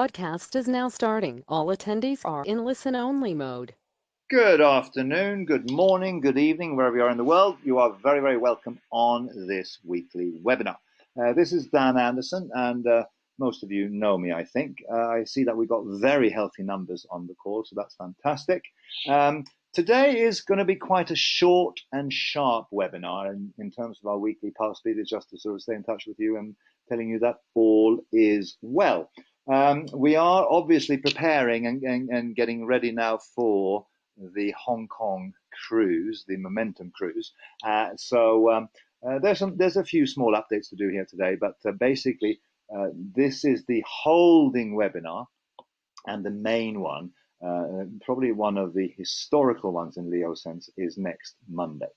broadcast is now starting. All attendees are in listen-only mode. Good afternoon, good morning, good evening, wherever you are in the world. You are very, very welcome on this weekly webinar. This is Dan Anderson, and most of you know me, I think. I see that we've got very healthy numbers on the call, so that's fantastic. Today is going to be quite a short and sharp webinar in terms of our weekly pulse leaders, just to sort of stay in touch with you and telling you that all is well. We are obviously preparing and getting ready now for the Hong Kong cruise, the Momentum cruise. There's a few small updates to do here today, but basically this is the holding webinar, and the main one, probably one of the historical ones in Leo sense, is next Monday.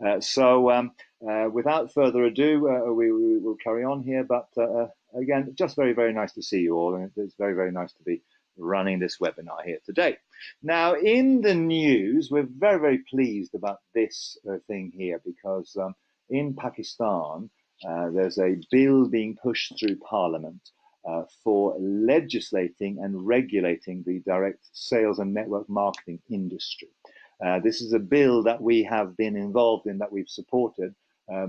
Without further ado, we will carry on here. But again, just very, very nice to see you all, and it's very, very nice to be running this webinar here today. Now, in the news, we're very, very pleased about this thing here, because in Pakistan, there's a bill being pushed through Parliament for legislating and regulating the direct sales and network marketing industry. This is a bill that we have been involved in, that we've supported,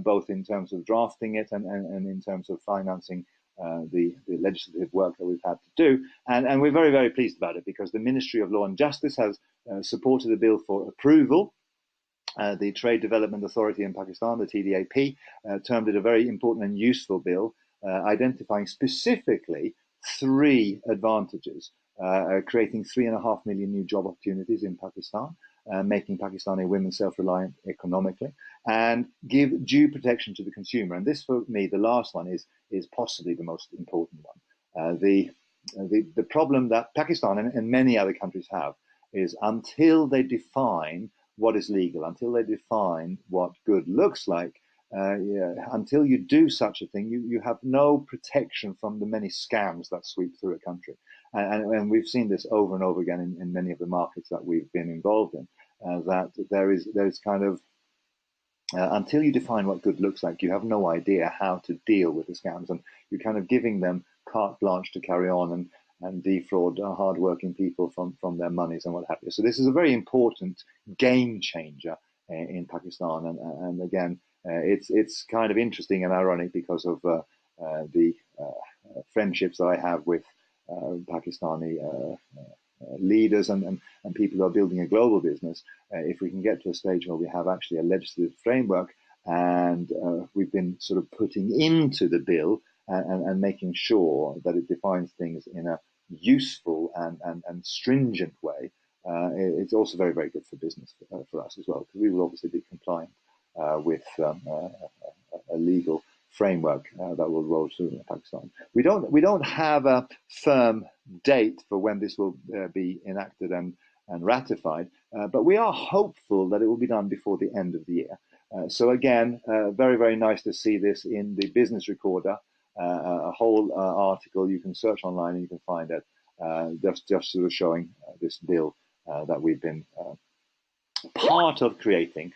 both in terms of drafting it and in terms of financing the legislative work that we've had to do. And we're very, very pleased about it, because the Ministry of Law and Justice has supported the bill for approval. The Trade Development Authority in Pakistan, the TDAP, termed it a very important and useful bill, identifying specifically three advantages: creating 3.5 million new job opportunities in Pakistan, making Pakistani women self-reliant economically, and give due protection to the consumer. And this, for me, the last one, is possibly the most important one. The problem that Pakistan and many other countries have is, until they define what is legal, until they define what good looks like, until you do such a thing, you have no protection from the many scams that sweep through a country. And we've seen this over and over again in many of the markets that we've been involved in, that there is kind of, until you define what good looks like, you have no idea how to deal with the scams, and you're kind of giving them carte blanche to carry on and defraud hardworking people from their monies and what have you. So this is a very important game changer in Pakistan, and again, it's kind of interesting and ironic, because of the friendships that I have with Pakistani leaders and people who are building a global business. If we can get to a stage where we have actually a legislative framework, and we've been sort of putting into the bill and making sure that it defines things in a useful and stringent way, it's also very, very good for business for us as well, because we will obviously be compliant with a legal framework that will roll through in Pakistan. We don't have a firm date for when this will be enacted and ratified, but we are hopeful that it will be done before the end of the year. So again, very, very nice to see this in the Business Recorder, a whole article. You can search online and you can find it, just sort of showing this bill that we've been part of creating,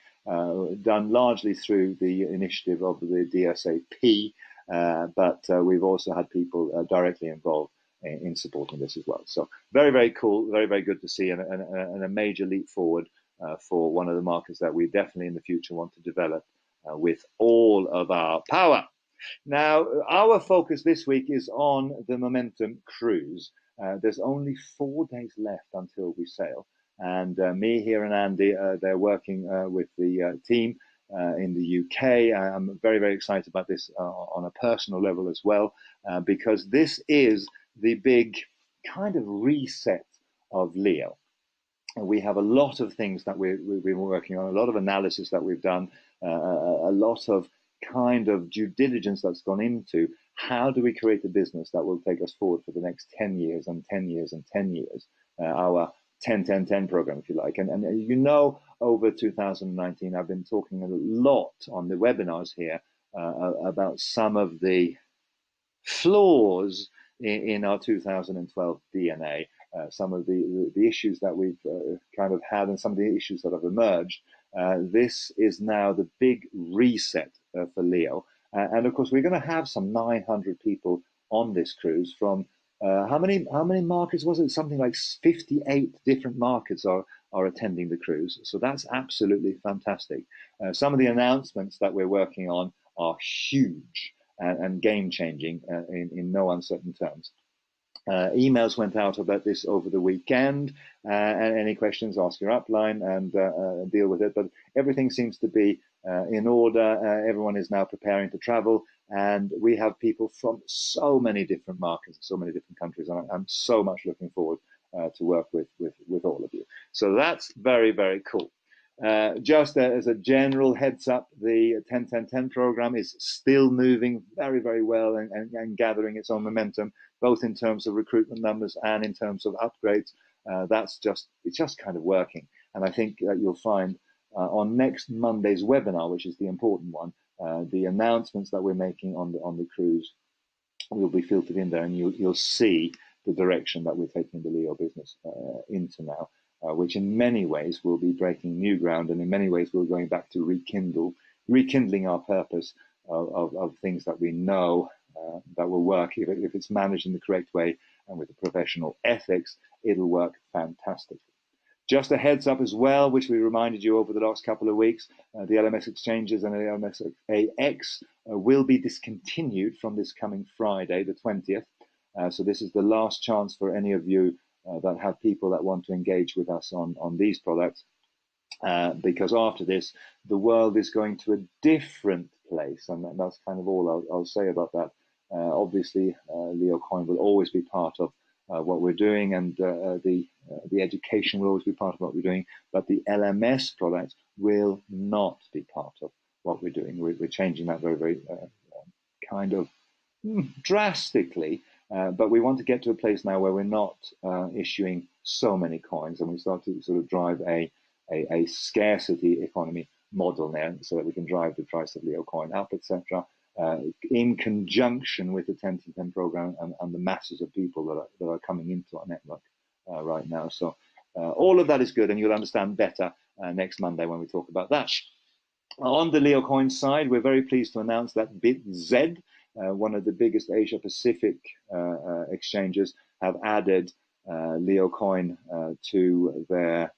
done largely through the initiative of the DSAP, but we've also had people directly involved in supporting this as well. So very, very cool, very, very good to see, and a major leap forward for one of the markets that we definitely in the future want to develop with all of our power. Now, our focus this week is on the Momentum cruise. There's only 4 days left until we sail. And me here and Andy, they're working with the team in the UK. I'm very, very excited about this on a personal level as well, because this is the big kind of reset of Leo. We have a lot of things that we've been working on, a lot of analysis that we've done, a lot of kind of due diligence that's gone into how do we create a business that will take us forward for the next 10 years and 10 years and 10 years. Our 10-10-10 program, if you like. And you know, over 2019, I've been talking a lot on the webinars here about some of the flaws in our 2012 DNA, some of the issues that we've kind of had, and some of the issues that have emerged. This is now the big reset for Leo. And of course, we're going to have some 900 people on this cruise from how many markets was it? Something like 58 different markets are attending the cruise. So that's absolutely fantastic. Some of the announcements that we're working on are huge and game changing in no uncertain terms. Emails went out about this over the weekend, and any questions, ask your upline and deal with it. But everything seems to be in order. Everyone is now preparing to travel, and we have people from so many different markets, so many different countries, and I'm so much looking forward to work with all of you. So that's very, very cool. Just as a general heads up, the 10-10-10 program is still moving very, very well and gathering its own momentum, both in terms of recruitment numbers and in terms of upgrades. It's just kind of working. And I think that you'll find on next Monday's webinar, which is the important one, the announcements that we're making on the cruise will be filtered in there, and you'll see the direction that we're taking the Leo business into now. Which in many ways will be breaking new ground, and in many ways we're going back to rekindling our purpose of things that we know that will work. If it's managed in the correct way and with the professional ethics, it'll work fantastically. Just a heads up as well, which we reminded you over the last couple of weeks, the LMS exchanges and the LMS AX will be discontinued from this coming Friday, the 20th. So this is the last chance for any of you that have people that want to engage with us on these products, because after this, the world is going to a different place, and that's kind of all I'll say about that. Obviously, Leo Coin will always be part of what we're doing, and the education will always be part of what we're doing, but the LMS product will not be part of what we're doing. We're changing that very, very kind of drastically. But we want to get to a place now where we're not issuing so many coins, and we start to sort of drive a scarcity economy model now, so that we can drive the price of Leo coin up, etc., in conjunction with the 10-10 program and the masses of people that are coming into our network right now. So all of that is good, and you'll understand better next Monday when we talk about that. On the Leo coin side, we're very pleased to announce that BitZ, one of the biggest Asia Pacific exchanges, have added Leo coin to their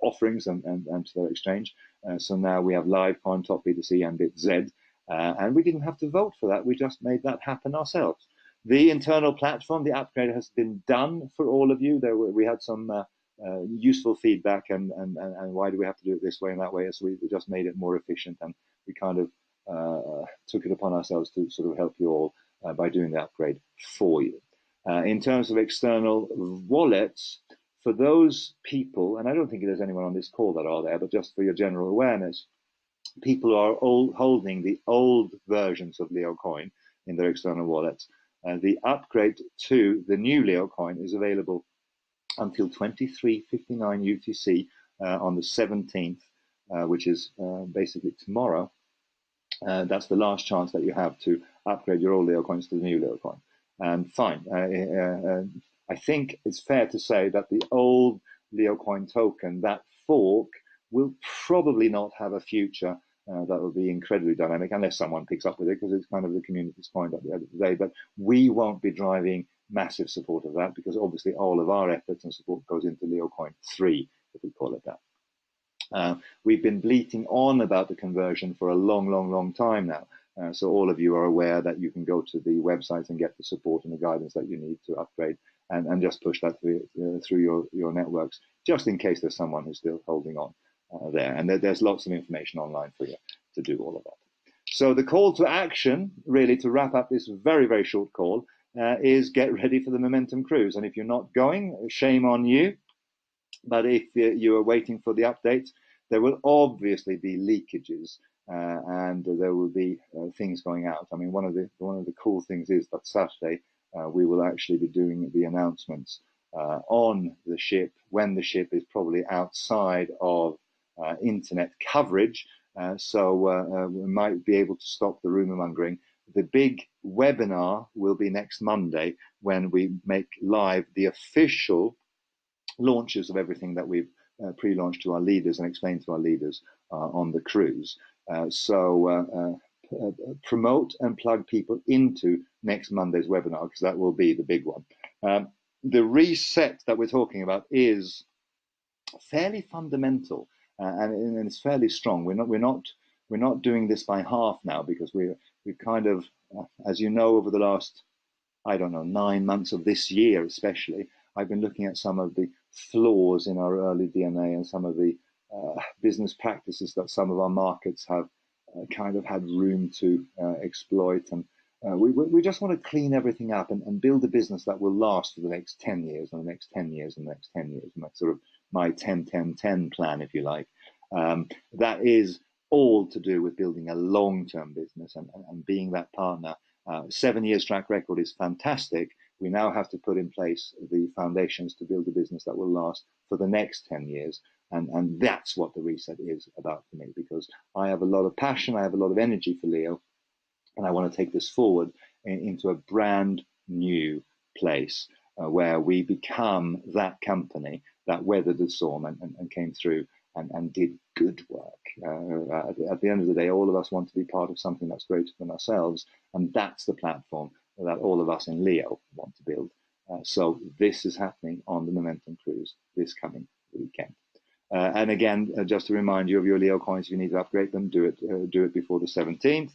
offerings and to their exchange. So now we have Livecoin, Top B2C, and BitZ, and we didn't have to vote for that. We just made that happen ourselves. The internal platform, the upgrade, has been done for all of you. We had some useful feedback, and why do we have to do it this way and that way? So we just made it more efficient, and we kind of took it upon ourselves to sort of help you all by doing the upgrade for you. In terms of external wallets, for those people, and I don't think there's anyone on this call that are there, but just for your general awareness, people are all holding the old versions of Leo coin in their external wallets. The upgrade to the new Leo coin is available until 23:59 UTC on the 17th, which is basically tomorrow. That's the last chance that you have to upgrade your old Leo coins to the new Leo coin. And fine, I think it's fair to say that the old Leo coin token, that fork, will probably not have a future that will be incredibly dynamic, unless someone picks up with it, because it's kind of the community's coin at the end of the day. But we won't be driving massive support of that, because obviously all of our efforts and support goes into Leo coin 3, if we call it that. We've been bleating on about the conversion for a long time now. So all of you are aware that you can go to the website and get the support and the guidance that you need to upgrade, and just push that through your networks, just in case there's someone who's still holding on there. And there's lots of information online for you to do all of that. So the call to action, really, to wrap up this very short call, is get ready for the Momentum Cruise. And if you're not going, shame on you. But if you are waiting for the updates, there will obviously be leakages, and there will be things going out. I mean, one of the cool things is that Saturday we will actually be doing the announcements on the ship when the ship is probably outside of internet coverage. So we might be able to stop the rumor mongering. The big webinar will be next Monday, when we make live the official launches of everything that we've pre-launched to our leaders and explained to our leaders on the cruise. So promote and plug people into next Monday's webinar, because that will be the big one. The reset that we're talking about is fairly fundamental, and it's fairly strong. We're not doing this by half now, because we've kind of, as you know, over the last, I don't know, 9 months of this year especially, I've been looking at some of the flaws in our early DNA and some of the business practices that some of our markets have kind of had room to exploit. And we just want to clean everything up and build a business that will last for the next 10 years and the next 10 years and the next 10 years. And that's sort of my 10-10-10 plan, if you like. That is all to do with building a long-term business and being that partner. 7 years track record is fantastic. We now have to put in place the foundations to build a business that will last for the next 10 years. And that's what the reset is about for me, because I have a lot of passion, I have a lot of energy for Leo, and I want to take this forward into a brand new place where we become that company that weathered the storm and came through and did good work. At the end of the day, all of us want to be part of something that's greater than ourselves, and that's the platform that all of us in Leo want to build. So this is happening on the Momentum Cruise this coming weekend. And again, just to remind you of your Leo coins, if you need to upgrade them, do it before the 17th.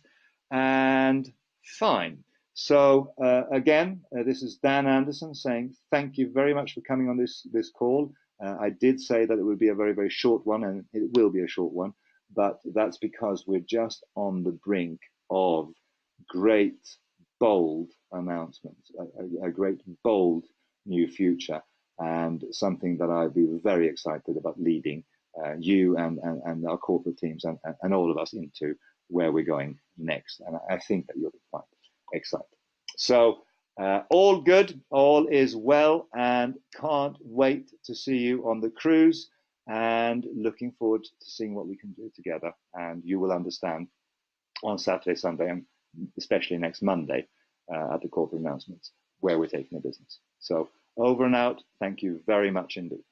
And fine. So again, this is Dan Anderson saying thank you very much for coming on this call. I did say that it would be a very, very short one, and it will be a short one, but that's because we're just on the brink of great, bold announcements, a great, bold new future, and something that I'd be very excited about leading you and our corporate teams and all of us into where we're going next. And I think that you'll be quite excited. So all good, all is well, and can't wait to see you on the cruise, and looking forward to seeing what we can do together. And you will understand on Saturday, Sunday, and especially next Monday at the corporate announcements where we're taking the business. So over and out. Thank you very much indeed.